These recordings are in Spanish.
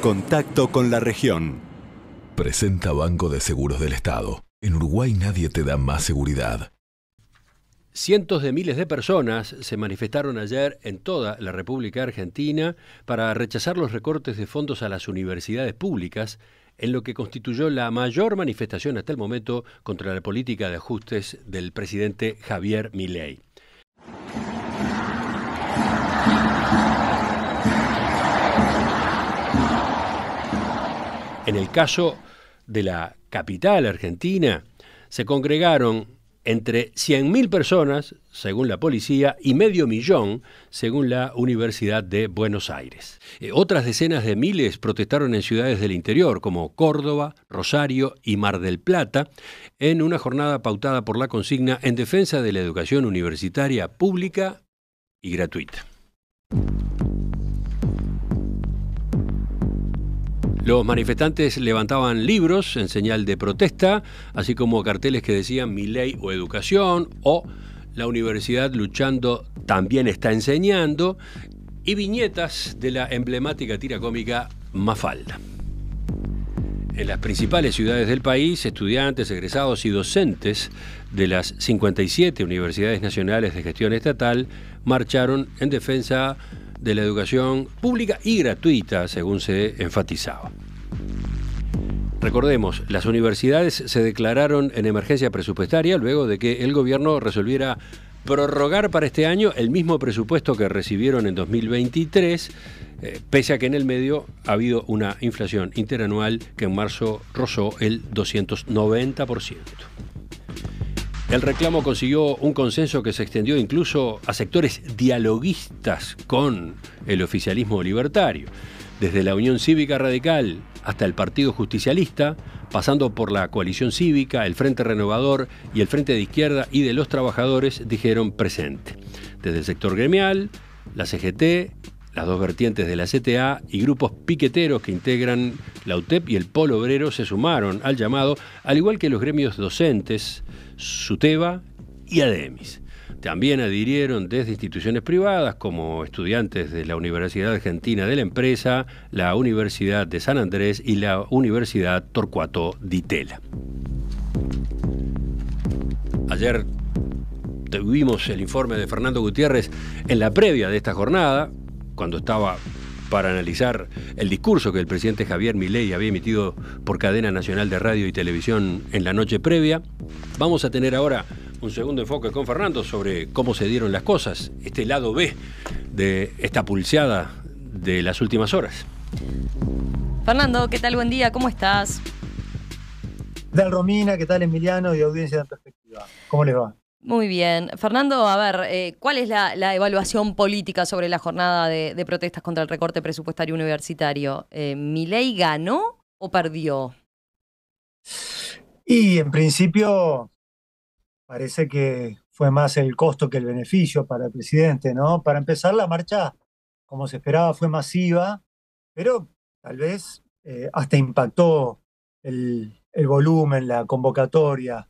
Contacto con la región. Presenta Banco de Seguros del Estado. En Uruguay nadie te da más seguridad. Cientos de miles de personas se manifestaron ayer en toda la República Argentina para rechazar los recortes de fondos a las universidades públicas, en lo que constituyó la mayor manifestación hasta el momento contra la política de ajustes del presidente Javier Milei. En el caso de la capital argentina, se congregaron entre 100.000 personas, según la policía, y 500.000, según la Universidad de Buenos Aires. Otras decenas de miles protestaron en ciudades del interior, como Córdoba, Rosario y Mar del Plata, en una jornada pautada por la consigna en defensa de la educación universitaria pública y gratuita. Los manifestantes levantaban libros en señal de protesta, así como carteles que decían Milei o educación, o la universidad luchando también está enseñando, y viñetas de la emblemática tira cómica Mafalda. En las principales ciudades del país, estudiantes, egresados y docentes de las 57 universidades nacionales de gestión estatal marcharon en defensa de la educación pública y gratuita, según se enfatizaba. Recordemos, las universidades se declararon en emergencia presupuestaria luego de que el gobierno resolviera prorrogar para este año el mismo presupuesto que recibieron en 2023, pese a que en el medio ha habido una inflación interanual que en marzo rozó el 290%. El reclamo consiguió un consenso que se extendió incluso a sectores dialoguistas con el oficialismo libertario, desde la Unión Cívica Radical hasta el Partido Justicialista, pasando por la Coalición Cívica, el Frente Renovador y el Frente de Izquierda y de los Trabajadores, dijeron presente. Desde el sector gremial, la CGT, las dos vertientes de la CTA y grupos piqueteros que integran la UTEP y el Polo Obrero se sumaron al llamado, al igual que los gremios docentes, SUTEBA y ADEMIS. También adhirieron desde instituciones privadas como estudiantes de la Universidad Argentina de la Empresa, la Universidad de San Andrés y la Universidad Torcuato Di Tella. Ayer tuvimos el informe de Fernando Gutiérrez en la previa de esta jornada, cuando estaba para analizar el discurso que el presidente Javier Milei había emitido por cadena nacional de radio y televisión en la noche previa. Vamos a tener ahora un segundo enfoque con Fernando sobre cómo se dieron las cosas, este lado B de esta pulseada de las últimas horas. Fernando, ¿qué tal? Buen día, ¿cómo estás? ¿Qué tal, Romina? ¿Qué tal, Emiliano? Y audiencia de Perspectiva. ¿Cómo les va? Muy bien. Fernando, a ver, ¿cuál es la evaluación política sobre la jornada de protestas contra el recorte presupuestario universitario? ¿Milei ganó o perdió? Y en principio parece que fue más el costo que el beneficio para el presidente, ¿no? Para empezar, la marcha, como se esperaba, fue masiva, pero tal vez hasta impactó el volumen, la convocatoria.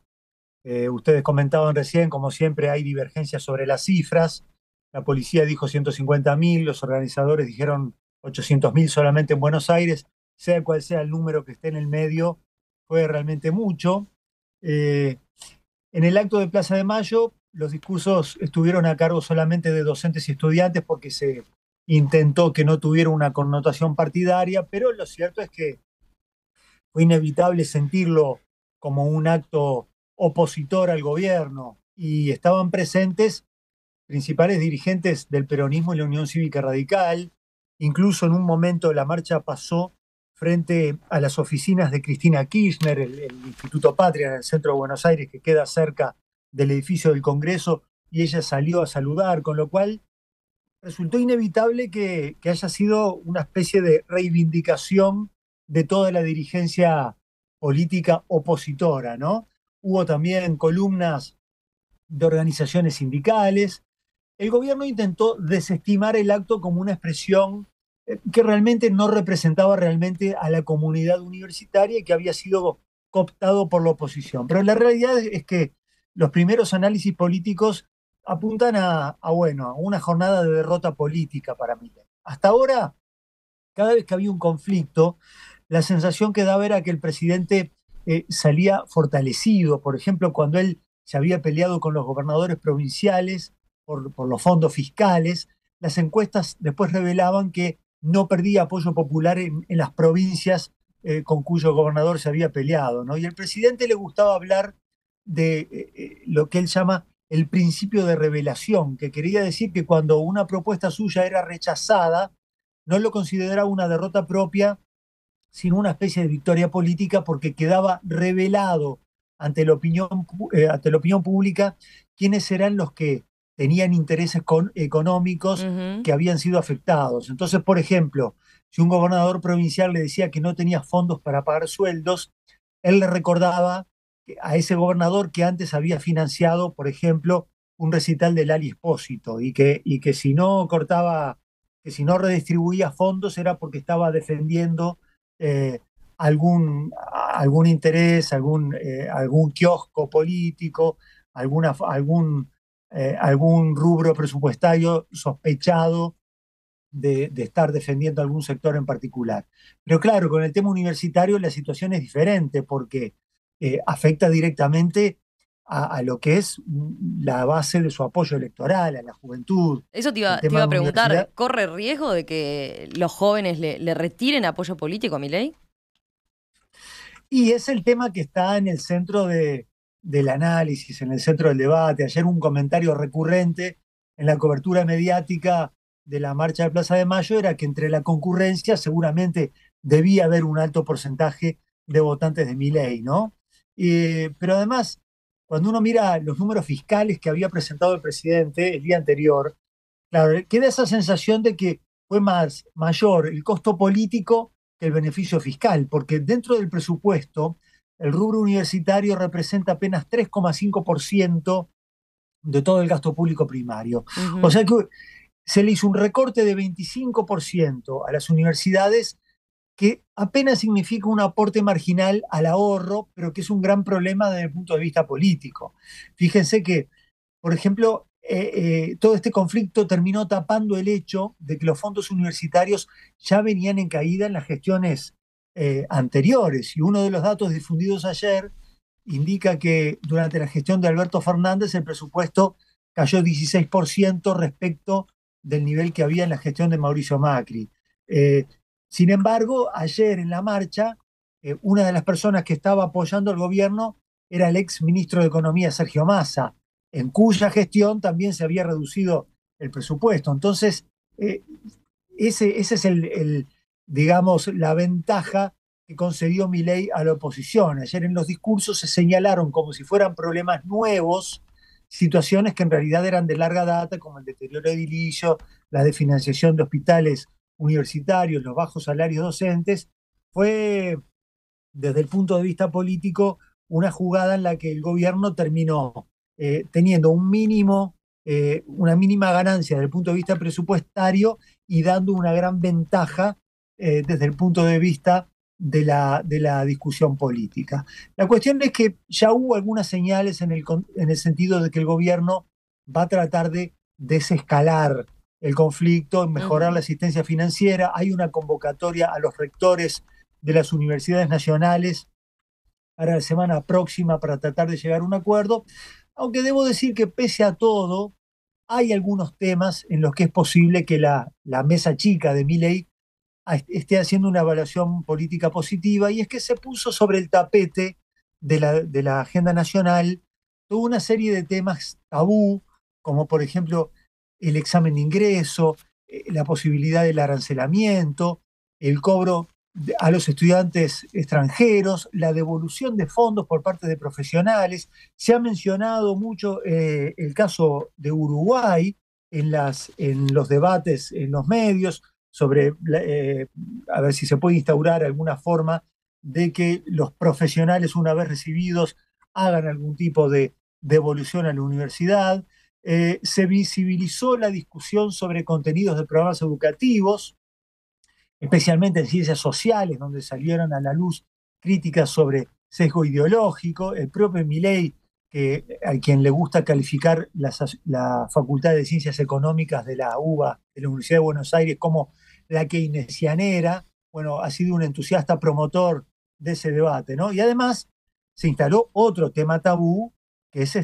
Ustedes comentaban recién, como siempre, hay divergencias sobre las cifras. La policía dijo 150.000, los organizadores dijeron 800.000 solamente en Buenos Aires. Sea cual sea el número que esté en el medio, fue realmente mucho. En el acto de Plaza de Mayo, los discursos estuvieron a cargo solamente de docentes y estudiantes porque se intentó que no tuviera una connotación partidaria, pero lo cierto es que fue inevitable sentirlo como un acto opositor al gobierno, y estaban presentes principales dirigentes del peronismo y la Unión Cívica Radical. Incluso en un momento la marcha pasó frente a las oficinas de Cristina Kirchner, el Instituto Patria en el centro de Buenos Aires, que queda cerca del edificio del Congreso, y ella salió a saludar, con lo cual resultó inevitable que haya sido una especie de reivindicación de toda la dirigencia política opositora, ¿no? Hubo también columnas de organizaciones sindicales. El gobierno intentó desestimar el acto como una expresión que realmente no representaba realmente a la comunidad universitaria y que había sido cooptado por la oposición. Pero la realidad es que los primeros análisis políticos apuntan a una jornada de derrota política para Milei. Hasta ahora cada vez que había un conflicto, la sensación que daba era que el presidente salía fortalecido. Por ejemplo, cuando él se había peleado con los gobernadores provinciales por los fondos fiscales, las encuestas después revelaban que no perdía apoyo popular en las provincias con cuyo gobernador se había peleado, ¿no? Y al presidente le gustaba hablar de lo que él llama el principio de revelación, que quería decir que cuando una propuesta suya era rechazada, no lo consideraba una derrota propia, sino una especie de victoria política, porque quedaba revelado ante la opinión pública quiénes eran los que tenían intereses económicos Ujú. que habían sido afectados. Entonces, por ejemplo, si un gobernador provincial le decía que no tenía fondos para pagar sueldos, él le recordaba a ese gobernador que antes había financiado, por ejemplo, un recital de Lali Espósito y que si no cortaba, que si no redistribuía fondos era porque estaba defendiendo eh, algún interés, algún kiosco político, algún rubro presupuestario sospechado de estar defendiendo algún sector en particular. Pero claro, con el tema universitario la situación es diferente porque afecta directamente a lo que es la base de su apoyo electoral, a la juventud. Eso El te tema iba de a universidad. preguntar, ¿corre riesgo de que los jóvenes le retiren apoyo político a Milei? Y es el tema que está en el centro del análisis, en el centro del debate. Ayer un comentario recurrente en la cobertura mediática de la marcha de Plaza de Mayo era que entre la concurrencia seguramente debía haber un alto porcentaje de votantes de Milei, ¿no? Pero además, cuando uno mira los números fiscales que había presentado el presidente el día anterior, claro, queda esa sensación de que fue mayor el costo político que el beneficio fiscal, porque dentro del presupuesto el rubro universitario representa apenas 3,5% de todo el gasto público primario. O Ujú. sea que se le hizo un recorte de 25% a las universidades, que apenas significa un aporte marginal al ahorro, pero que es un gran problema desde el punto de vista político. Fíjense que, por ejemplo, todo este conflicto terminó tapando el hecho de que los fondos universitarios ya venían en caída en las gestiones anteriores. Y uno de los datos difundidos ayer indica que durante la gestión de Alberto Fernández el presupuesto cayó 16% respecto del nivel que había en la gestión de Mauricio Macri. Eh, Sin embargo, ayer en la marcha, una de las personas que estaba apoyando al gobierno era el ex ministro de Economía, Sergio Massa, en cuya gestión también se había reducido el presupuesto. Entonces, eh, ese es digamos, la ventaja que concedió Milei a la oposición. Ayer en los discursos se señalaron como si fueran problemas nuevos, situaciones que en realidad eran de larga data, como el deterioro edilicio, la desfinanciación de hospitales universitarios, los bajos salarios docentes. Fue, desde el punto de vista político, una jugada en la que el gobierno terminó teniendo una mínima ganancia desde el punto de vista presupuestario y dando una gran ventaja desde el punto de vista de la discusión política. La cuestión es que ya hubo algunas señales en el sentido de que el gobierno va a tratar de desescalar el conflicto, mejorar la Ujú. asistencia financiera. Hay una convocatoria a los rectores de las universidades nacionales para la semana próxima para tratar de llegar a un acuerdo, aunque debo decir que pese a todo, hay algunos temas en los que es posible que la mesa chica de Milei esté haciendo una evaluación política positiva, y es que se puso sobre el tapete de la agenda nacional toda una serie de temas tabú, como por ejemplo el examen de ingreso, la posibilidad del arancelamiento, el cobro a los estudiantes extranjeros, la devolución de fondos por parte de profesionales. Se ha mencionado mucho el caso de Uruguay en los debates en los medios sobre a ver si se puede instaurar alguna forma de que los profesionales, una vez recibidos, hagan algún tipo de devolución a la universidad. Se visibilizó la discusión sobre contenidos de programas educativos, especialmente en ciencias sociales, donde salieron a la luz críticas sobre sesgo ideológico. El propio Milei, a quien le gusta calificar la Facultad de Ciencias Económicas de la UBA, de la Universidad de Buenos Aires, como la keynesianera, bueno, ha sido un entusiasta promotor de ese debate, ¿no? Y además se instaló otro tema tabú, que es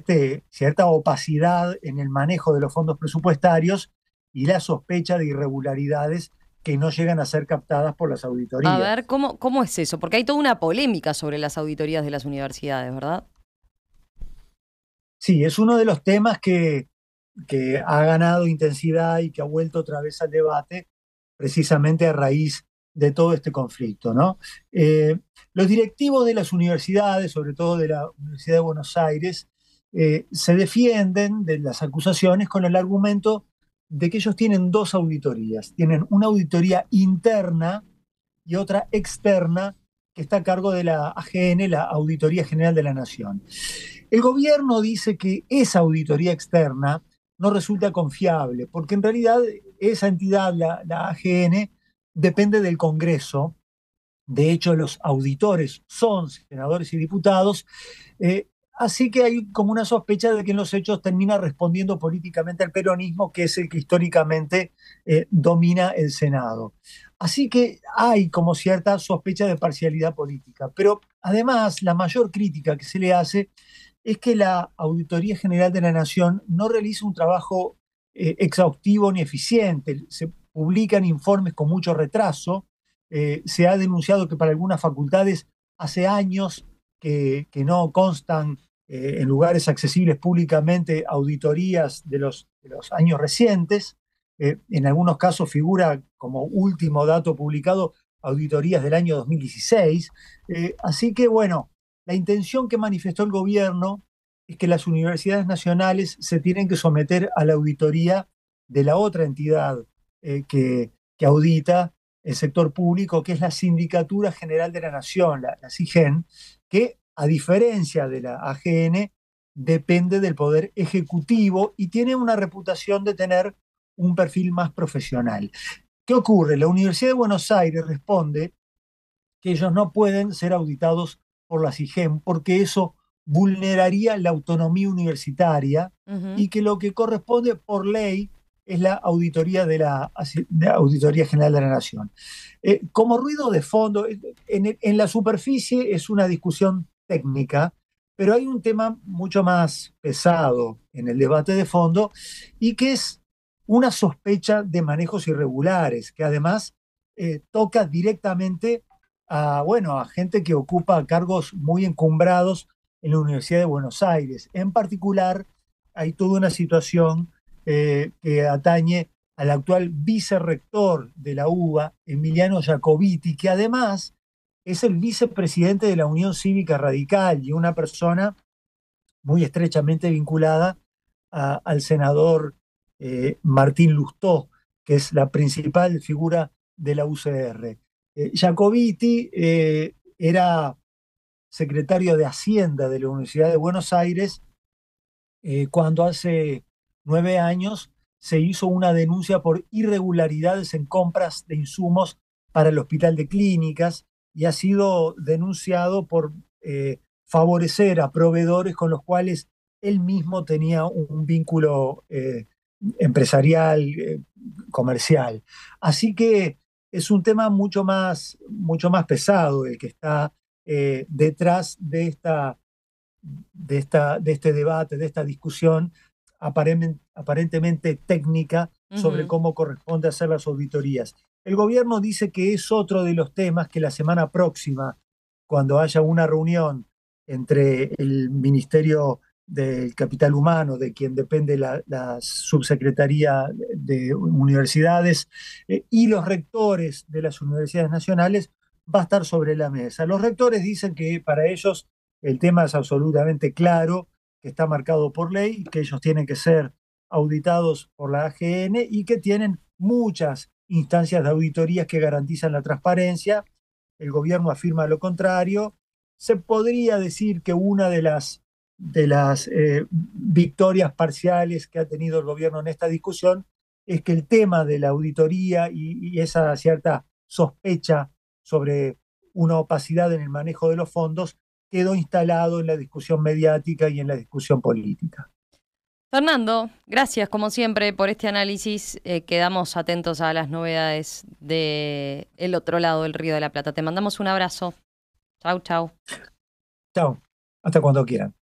cierta opacidad en el manejo de los fondos presupuestarios y la sospecha de irregularidades que no llegan a ser captadas por las A auditorías. ver, ¿cómo es eso? Porque hay toda una polémica sobre las auditorías de las universidades, ¿verdad? Sí, es uno de los temas que ha ganado intensidad y que ha vuelto otra vez al debate precisamente a raíz de todo este conflicto, ¿no? Los directivos de las universidades, sobre todo de la Universidad de Buenos Aires, se defienden de las acusaciones con el argumento de que ellos tienen dos auditorías. Tienen una auditoría interna y otra externa que está a cargo de la AGN, la Auditoría General de la Nación. El gobierno dice que esa auditoría externa no resulta confiable, porque en realidad esa entidad, la AGN, depende del Congreso. De hecho, los auditores son senadores y diputados, así que hay como una sospecha de que en los hechos termina respondiendo políticamente al peronismo, que es el que históricamente domina el Senado. Así que hay como cierta sospecha de parcialidad política, pero además la mayor crítica que se le hace es que la Auditoría General de la Nación no realiza un trabajo exhaustivo ni eficiente. Se publican informes con mucho retraso. Se ha denunciado que para algunas facultades hace años que no constan en lugares accesibles públicamente auditorías de los años recientes. En algunos casos figura como último dato publicado auditorías del año 2016. Así que bueno, la intención que manifestó el gobierno es que las universidades nacionales se tienen que someter a la auditoría de la otra entidad que audita el sector público, que es la Sindicatura General de la Nación, la SIGEN, que a diferencia de la AGN depende del Poder Ejecutivo y tiene una reputación de tener un perfil más profesional. ¿Qué ocurre? La Universidad de Buenos Aires responde que ellos no pueden ser auditados por la SIGEN porque eso vulneraría la autonomía universitaria y que lo que corresponde por ley es la auditoría de la Auditoría General de la Nación. Como ruido de fondo, en la superficie es una discusión técnica, pero hay un tema mucho más pesado en el debate de fondo y que es una sospecha de manejos irregulares, que además toca directamente a gente que ocupa cargos muy encumbrados en la Universidad de Buenos Aires. En particular, hay toda una situación que atañe al actual vicerrector de la UBA, Emiliano Jacobiti, que además es el vicepresidente de la Unión Cívica Radical y una persona muy estrechamente vinculada al senador Martín Lustó, que es la principal figura de la UCR. Jacobiti era secretario de Hacienda de la Universidad de Buenos Aires cuando hace 9 años se hizo una denuncia por irregularidades en compras de insumos para el Hospital de Clínicas y ha sido denunciado por favorecer a proveedores con los cuales él mismo tenía un vínculo empresarial, comercial. Así que es un tema mucho más pesado el que está detrás de este debate, de esta discusión aparentemente técnica sobre cómo corresponde hacer las auditorías. El gobierno dice que es otro de los temas que la semana próxima, cuando haya una reunión entre el Ministerio del Capital Humano, de quien depende la Subsecretaría de Universidades, y los rectores de las universidades nacionales, va a estar sobre la mesa. Los rectores dicen que para ellos el tema es absolutamente claro, que está marcado por ley, que ellos tienen que ser auditados por la AGN y que tienen muchas instancias de auditorías que garantizan la transparencia. El gobierno afirma lo contrario. Se podría decir que una de las victorias parciales que ha tenido el gobierno en esta discusión es que el tema de la auditoría y esa cierta sospecha sobre una opacidad en el manejo de los fondos quedó instalado en la discusión mediática y en la discusión política. Fernando, gracias como siempre por este análisis. Quedamos atentos a las novedades del otro lado del Río de la Plata. Te mandamos un abrazo. Chau, chau. Chao, hasta cuando quieran.